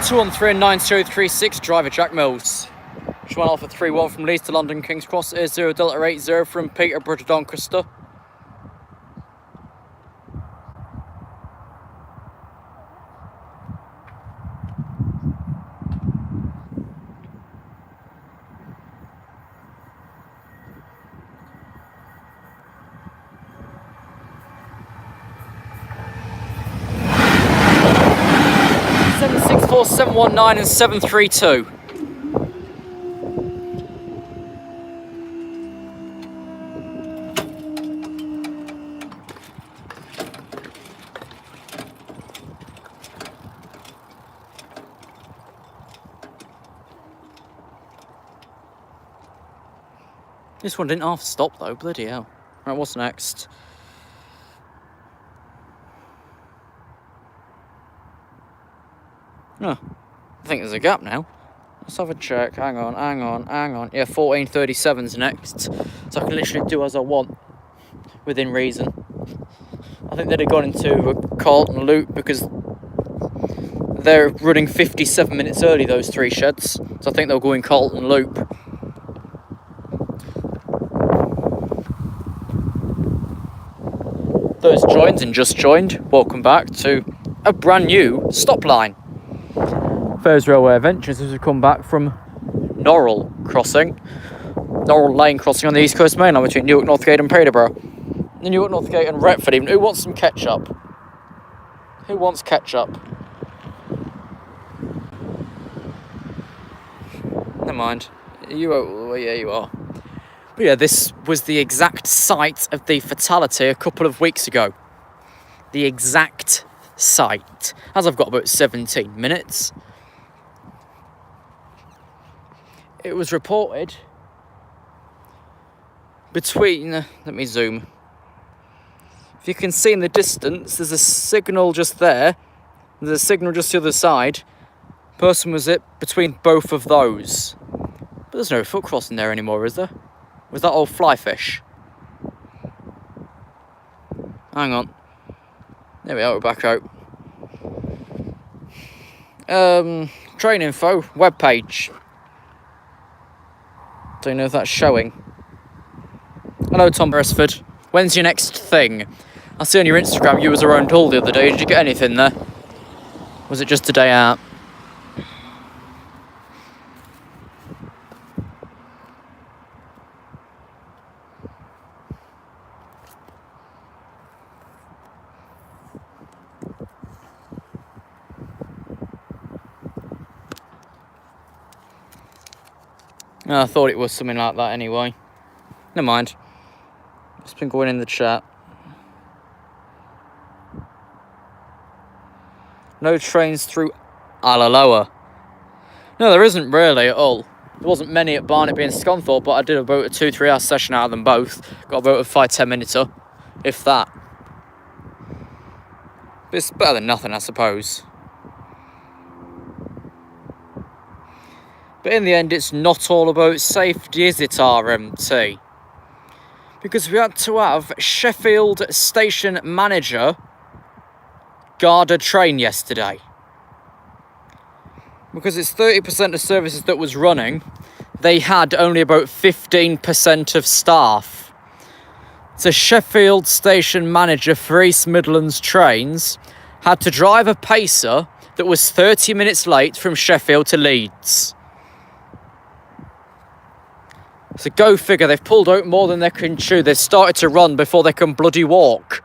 213 9036, driver Jack Mills. Just went off at 3-1 from Leeds to London King's Cross. Is 0 Delta 80 from Peterborough to Doncaster. Seven 6 4 719 and 732. This one didn't half stop though, bloody hell. Right, what's next? No, I think there's a gap now. Let's have a check. Hang on. Yeah, 1437's next. So I can literally do as I want, within reason. I think they'd have gone into a Carlton loop because they're running 57 minutes early, those three sheds. So I think they'll go in Carlton loop. Those joined and just joined, welcome back to a brand new stop line. Fair's Railway Adventures as we come back from Norwell Lane crossing on the East Coast Main Line between Newark, Northgate and Peterborough. The Newark, Northgate and Retford even. Who wants some ketchup? Who wants ketchup? Never mind. You are. But yeah, this was the exact site of the fatality a couple of weeks ago. The exact site. As I've got about 17 minutes. It was reported between, let me zoom. If you can see in the distance, there's a signal just there. There's a signal just the other side. Person was it between both of those. But there's no foot crossing there anymore, is there? Was that old fly fish? Hang on. There we are, we're back out. Train info, webpage. Don't know if that's showing. Hello, Tom Beresford. When's your next thing? I see on your Instagram you was around Hull the other day. Did you get anything there? Was it just a day out? I thought it was something like that anyway. Never mind. It's been going in the chat. No trains through Allaloa. No, there isn't really at all. There wasn't many at Barnet and Scunthorpe, but I did about a 2-3 hour session out of them both. Got about a 5-10 minute, if that. But it's better than nothing, I suppose. But in the end, it's not all about safety, is it, RMT? Because we had to have Sheffield station manager guard a train yesterday. Because it's 30% of services that was running, they had only about 15% of staff. So Sheffield station manager for East Midlands trains had to drive a pacer that was 30 minutes late from Sheffield to Leeds. So go figure, they've pulled out more than they can chew. They've started to run before they can bloody walk.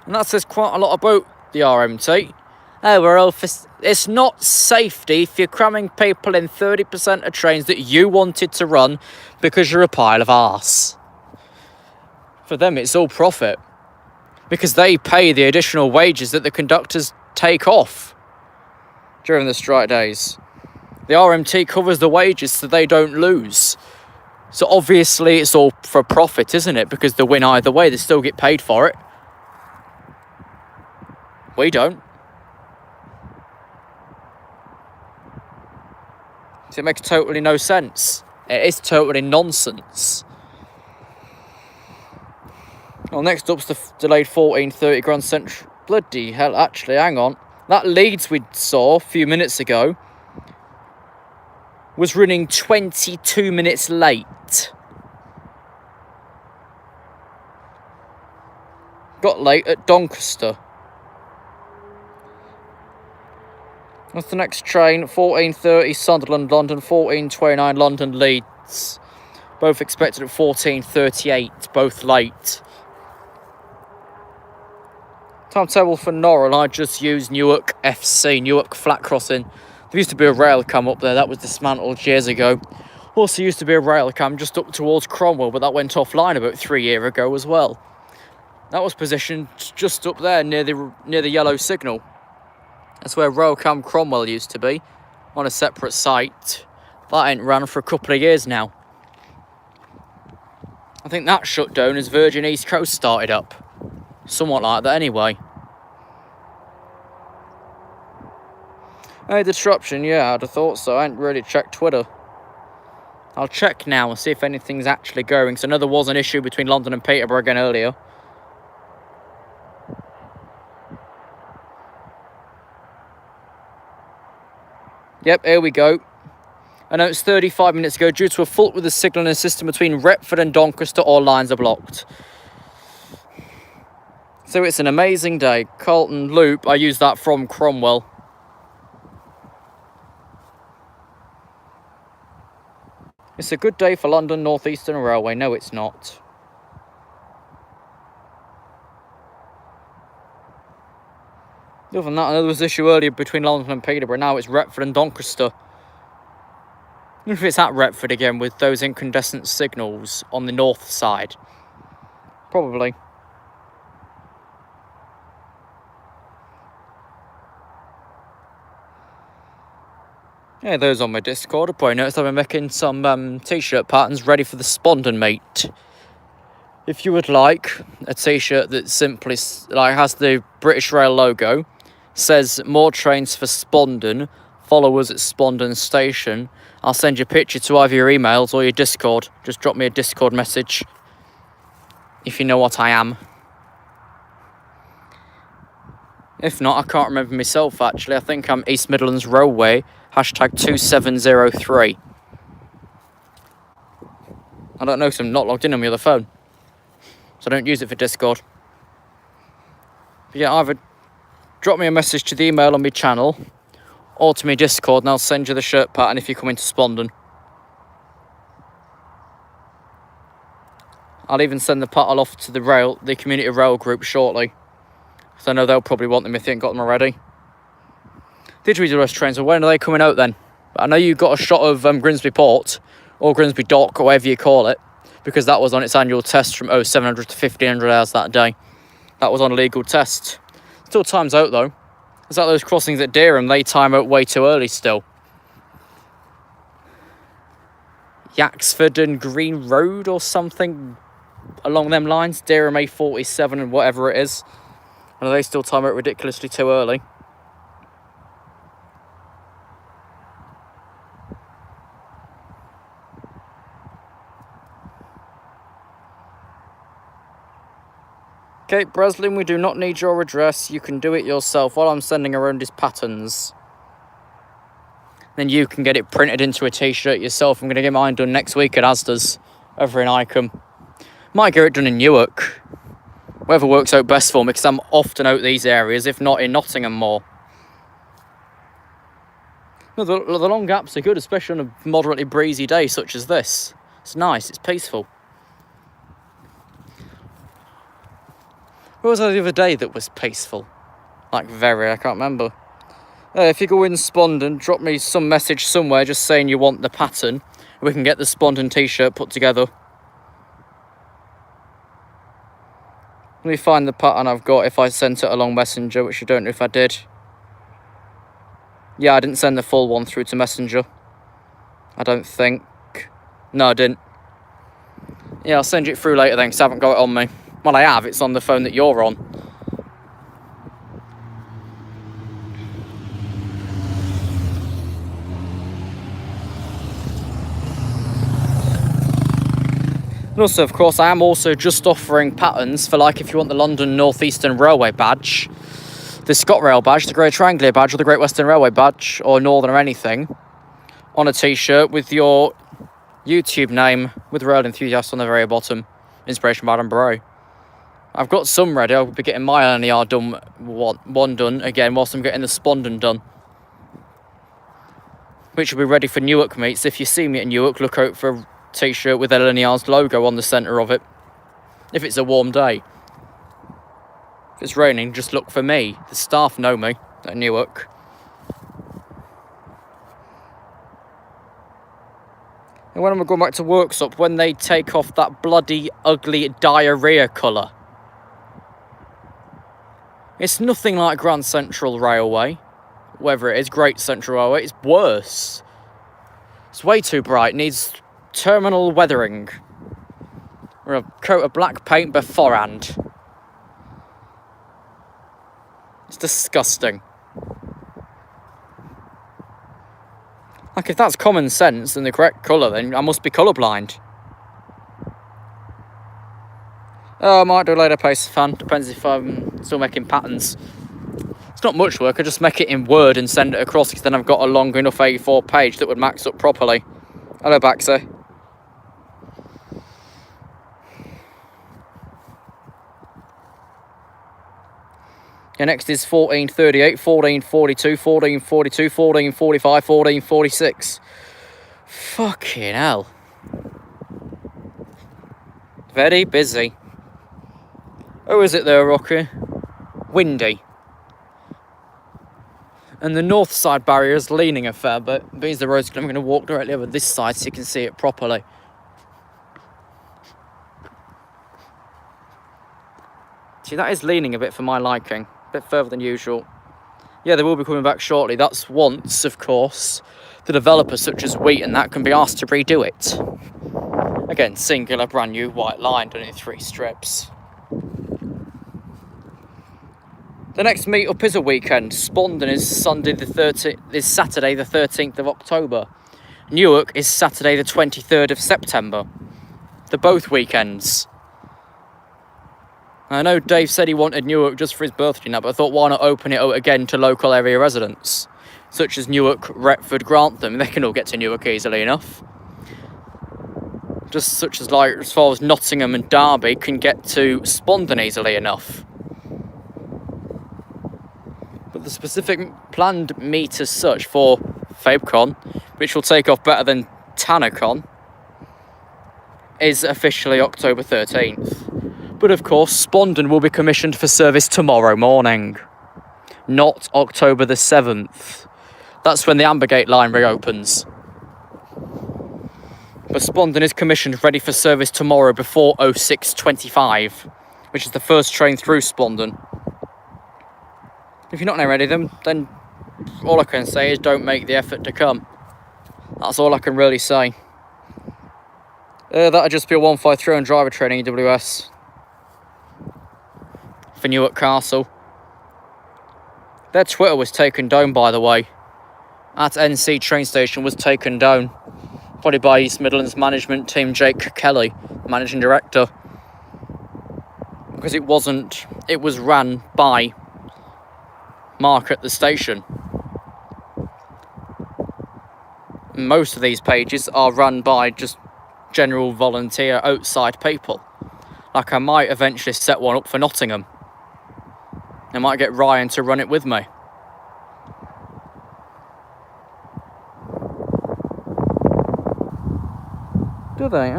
And that says quite a lot about the RMT. It's not safety if you're cramming people in 30% of trains that you wanted to run because you're a pile of arse. For them, it's all profit. Because they pay the additional wages that the conductors take off during the strike days. The RMT covers the wages so they don't lose. So obviously it's all for profit, isn't it? Because they win either way, they still get paid for it. We don't. So it makes totally no sense. It is totally nonsense. Well, next up's the delayed 14:30 Grand Central. Bloody hell, actually, hang on. That Leeds we saw a few minutes ago was running 22 minutes late. Got late at Doncaster. What's the next train? 14:30 Sunderland, London, 14:29 London, Leeds. Both expected at 14:38, both late. Timetable for Norwell, I just used Newark F.C, Newark Flat Crossing. There used to be a rail cam up there, that was dismantled years ago. Also used to be a rail cam just up towards Cromwell, but that went offline about 3 years ago as well. That was positioned just up there near the yellow signal. That's where Railcam Cromwell used to be, on a separate site. That ain't ran for a couple of years now. I think that shut down as Virgin East Coast started up. Somewhat like that anyway. Hey, disruption, yeah, I'd have thought so. I ain't really checked Twitter. I'll check now and see if anything's actually going. So I know there was an issue between London and Peterborough again earlier. Yep, here we go. Announced 35 minutes ago, due to a fault with the signalling system between Retford and Doncaster, all lines are blocked. So it's an amazing day. Carlton Loop, I use that from Cromwell. It's a good day for London North Eastern Railway. No, it's not. Other than that, I know there was an issue earlier between London and Peterborough. Now it's Retford and Doncaster. I wonder if it's at Retford again with those incandescent signals on the north side. Probably. Yeah, those on my Discord. I probably noticed I've been making some t-shirt patterns ready for the Spondon meet. If you would like a t-shirt that simply has the British Rail logo, says more trains for Spondon, follow us at Spondon Station, I'll send you a picture to either your emails or your Discord. Just drop me a Discord message if you know what I am. If not, I can't remember myself actually. I think I'm East Midlands Railway, #2703. I don't know because I'm not logged in on my other phone. So I don't use it for Discord. But yeah, either drop me a message to the email on my channel or to my Discord and I'll send you the shirt pattern if you come into Spondon. I'll even send the pattern off to the community rail group shortly. Because I know they'll probably want them if they ain't got them already. Didgeridoo trains, well, when are they coming out then? I know you got a shot of Grimsby Port, or Grimsby Dock, or whatever you call it, because that was on its annual test from 0700 to 1500 hours that day. That was on a legal test. Still time's out though. It's like those crossings at Dereham, they time out way too early still. Yaxford and Green Road or something along them lines, Dereham A47 and whatever it is. And they still time out ridiculously too early. Okay, Breslin, we do not need your address. You can do it yourself. All I'm sending around is patterns. Then you can get it printed into a t-shirt yourself. I'm going to get mine done next week at Asda's over in Icombe. Might get it done in Newark. Whatever works out best for me, because I'm often out these areas, if not in Nottingham more. No, the long gaps are good, especially on a moderately breezy day such as this. It's nice, it's peaceful. What was that the other day that was peaceful? Like very, I can't remember. If you go in Spondon, drop me some message somewhere just saying you want the pattern. We can get the Spondon t-shirt put together. Let me find the pattern I've got if I sent it along Messenger, which I don't know if I did. Yeah, I didn't send the full one through to Messenger. I don't think. No, I didn't. Yeah, I'll send it through later then, because I haven't got it on me. Well, I have. It's on the phone that you're on. And also, of course, I am also just offering patterns for, like, if you want the London North Eastern Railway badge, the ScotRail badge, the Great Anglia badge, or the Great Western Railway badge, or Northern or anything, on a t-shirt with your YouTube name with Rail Enthusiast on the very bottom. Inspiration by Adam Barrow. I've got some ready. I'll be getting my L&NER done, one done again, whilst I'm getting the Spondon done, which will be ready for Newark meets. If you see me at Newark, look out for a t-shirt with L&NER's logo on the centre of it, if it's a warm day. If it's raining, just look for me. The staff know me at Newark. And when I'm going back to workshop, when they take off that bloody ugly diarrhea colour, it's nothing like Grand Central Railway, whether it is Great Central Railway, it's worse. It's way too bright, needs terminal weathering, or a coat of black paint beforehand. It's disgusting. Like, if that's common sense and the correct colour, then I must be colourblind. Oh, I might do a later pace fan. Depends if I'm still making patterns. It's not much work. I just make it in Word and send it across, because then I've got a long enough A4 page that would max up properly. Hello, Baxter. Yeah, next is 1438, 1442, 1442, 1445, 1446. Fucking hell. Very busy. Oh, is it there, Rocky? Windy. And the north side barrier is leaning a fair bit. Means the road's, I'm going to walk directly over this side so you can see it properly. See, that is leaning a bit for my liking. A bit further than usual. Yeah, they will be coming back shortly. That's once, of course, the developers such as Wheaton that can be asked to redo it. Again, singular, brand new white line done in 3 strips. The next meet-up is a weekend. Spondon is Saturday the 13th of October. Newark is Saturday the 23rd of September. They're both weekends. I know Dave said he wanted Newark just for his birthday now, but I thought, why not open it out again to local area residents, such as Newark, Retford, Grantham. They can all get to Newark easily enough. Just such as, like, as far as Nottingham and Derby can get to Spondon easily enough. But the specific planned meet as such for FabeCon, which will take off better than TannerCon, is officially October 13th. But of course, Spondon will be commissioned for service tomorrow morning, not October the 7th. That's when the Ambergate line reopens. But Spondon is commissioned ready for service tomorrow before 06:25, which is the first train through Spondon. If you're not ready then all I can say is don't make the effort to come. That's all I can really say. That'll just be a 153 on driver training EWS. For Newark Castle. Their Twitter was taken down, by the way. At NC train station was taken down. Probably by East Midlands management team Jake Kelly, managing director. Because it was ran by Mark at the station. Most of these pages are run by just general volunteer outside people. Like, I might eventually set one up for Nottingham. I might get Ryan to run it with me. Do they?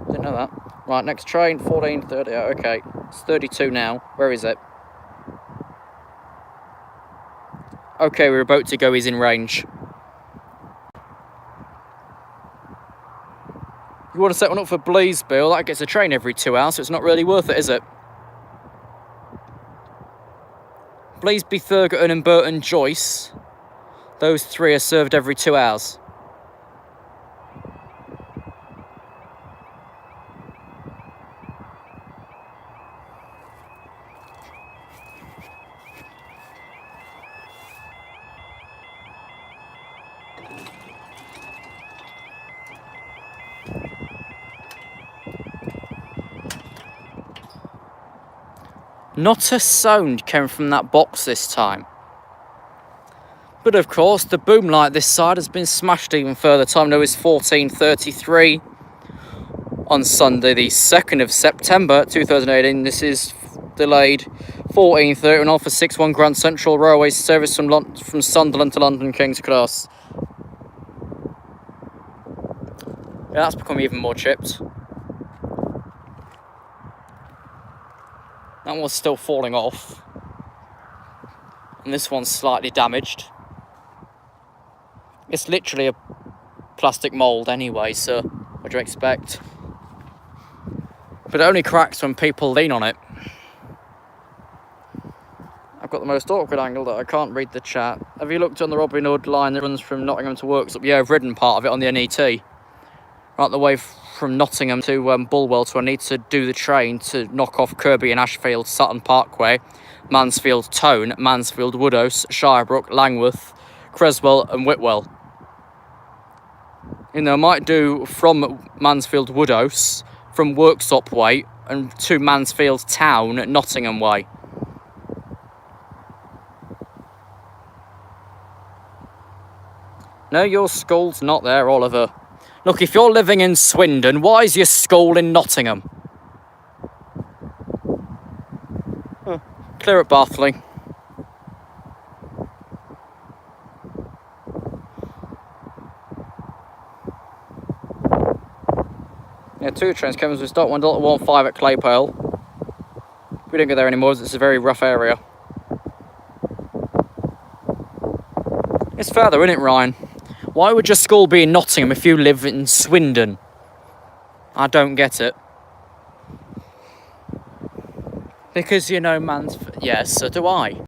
Didn't know that. Right, next train, 14:30. Okay, it's 32 now. Where is it? Okay, we're about to go. He's in range. You want to set one up for Bleasville? That gets a train every 2 hours, so it's not really worth it, is it? Bleasby, Thurgerton and Burton Joyce. Those 3 are served every 2 hours. Not a sound came from that box this time. But of course, the boom light this side has been smashed even further. Time now is 14:33 on Sunday, the 2nd of September 2018. This is delayed 14:30 and Alpha 61 Grand Central Railway service from Sunderland to London King's Cross. Yeah, that's become even more chipped. That one's still falling off. And this one's slightly damaged. It's literally a plastic mould anyway, so what do you expect? But it only cracks when people lean on it. I've got the most awkward angle that I can't read the chat. Have you looked on the Robin Hood line that runs from Nottingham to Worksop? Yeah, I've ridden part of it on the NET. Right the way from Nottingham to Bulwell, so I need to do the train to knock off Kirby and Ashfield, Sutton Parkway, Mansfield Tone, Mansfield Woodhouse, Shirebrook, Langworth, Creswell and Whitwell. You know, I might do from Mansfield Woodhouse, from Worksop way, and to Mansfield Town, Nottingham way. No, your school's not there, Oliver. Look, if you're living in Swindon, why is your school in Nottingham? Oh, clear at Barthling. Yeah, 2 trains coming to start 1.15 at Claypole. We don't go there anymore, it's a very rough area. It's further, isn't it, Ryan? Why would your school be in Nottingham if you live in Swindon? I don't get it. Because, you know, Mansfield... Yes, so do I.